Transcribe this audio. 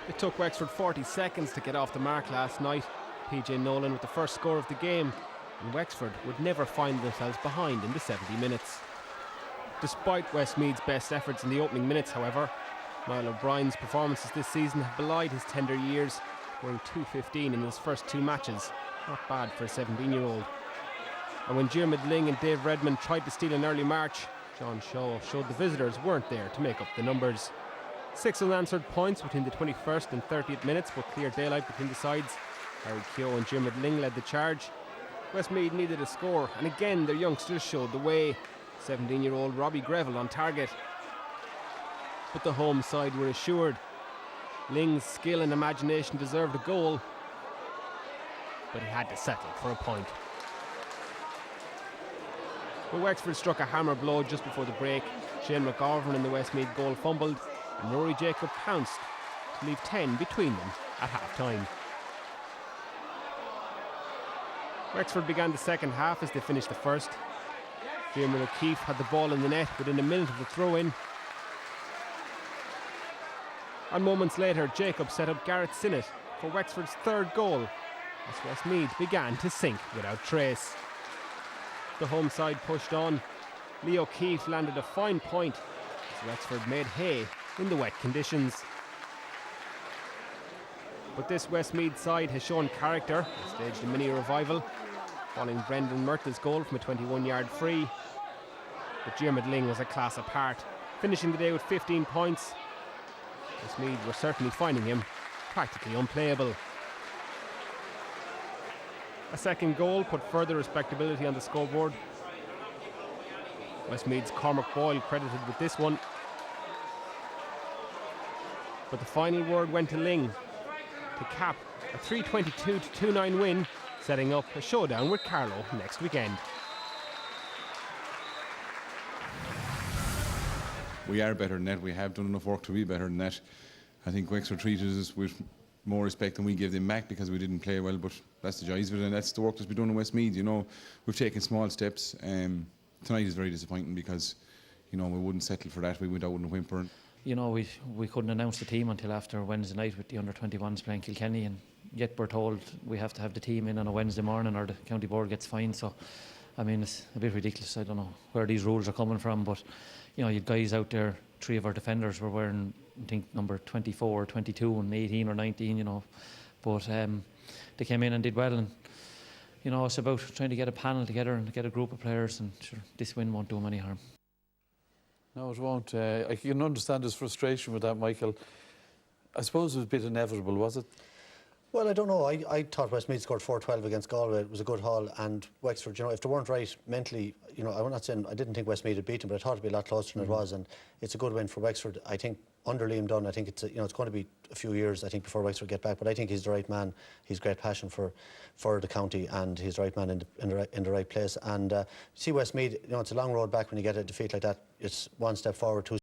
It took Wexford 40 seconds to get off the mark last night. PJ Nolan with the first score of the game, and Wexford would never find themselves behind in the 70 minutes. Despite Westmeath's best efforts in the opening minutes, however, Niall O'Brien's performances this season have belied his tender years, scoring 2-15 in his first two matches. Not bad for a 17-year-old. And when Diarmuid Lyng and Dave Redmond tried to steal an early march, John Shaw showed the visitors weren't there to make up the numbers. 6 unanswered points between the 21st and 30th minutes, but clear daylight between the sides. Harry Keogh and Diarmuid Lyng led the charge. Westmeath needed a score, and again their youngsters showed the way. 17-year-old Robbie Greville on target. But the home side were assured. Lyng's skill and imagination deserved a goal, but he had to settle for a point. But Wexford struck a hammer blow just before the break. Shane McGovern in the Westmeath goal fumbled, and Rory Jacob pounced to leave 10 between them at half-time. Wexford began the second half as they finished the first. Diarmuid O'Keefe had the ball in the net within a minute of the throw-in. And moments later, Jacob set up Garrett Sinnott for Wexford's third goal as Westmeath began to sink without trace. The home side pushed on. Lee O'Keefe landed a fine point as Wexford made hay in the wet conditions. But this Westmeath side has shown character and staged a mini revival, following Brendan Murtagh's goal from a 21-yard free. But Diarmuid Lyng was a class apart, finishing the day with 15 points. Westmeath were certainly finding him practically unplayable. A second goal put further respectability on the scoreboard. Westmeath's Cormac Boyle credited with this one. But the final word went to Lyng to cap a 322-29 win, setting up a showdown with Carlow next weekend. We are better than that. We have done enough work to be better than that. I think Wexford treated us with more respect than we gave them back because we didn't play well, but that's the joys of it, and that's the work that's been done in Westmeath. You know, we've taken small steps. Tonight is very disappointing because, you know, we wouldn't settle for that. We went out and whimper. You know, we couldn't announce the team until after Wednesday night with the under-21s playing Kilkenny, and yet we're told we have to have the team in on a Wednesday morning or the county board gets fined. So, I mean, it's a bit ridiculous. I don't know where these rules are coming from, but, you know, you guys out there, 3 of our defenders were wearing, I think, number 24, 22 and 18 or 19, you know. But they came in and did well, and, you know, it's about trying to get a panel together and get a group of players, and sure, this win won't do them any harm. No, it won't. I can understand his frustration with that, Michael. I suppose it was a bit inevitable, was it? Well, I don't know. I thought Westmeath scored 4-12 against Galway. It was a good haul, and Wexford, you know, if they weren't right mentally, you know, I'm not saying I didn't think Westmeath had beaten, but I thought it'd be a lot closer than it was, and it's a good win for Wexford. I think under Liam Dunn, I think it's it's going to be a few years, I think, before Wexford get back. But I think he's the right man. He's great passion for the county, and he's the right man in the right place. And see Westmeath, you know, it's a long road back when you get a defeat like that. It's one step forward, two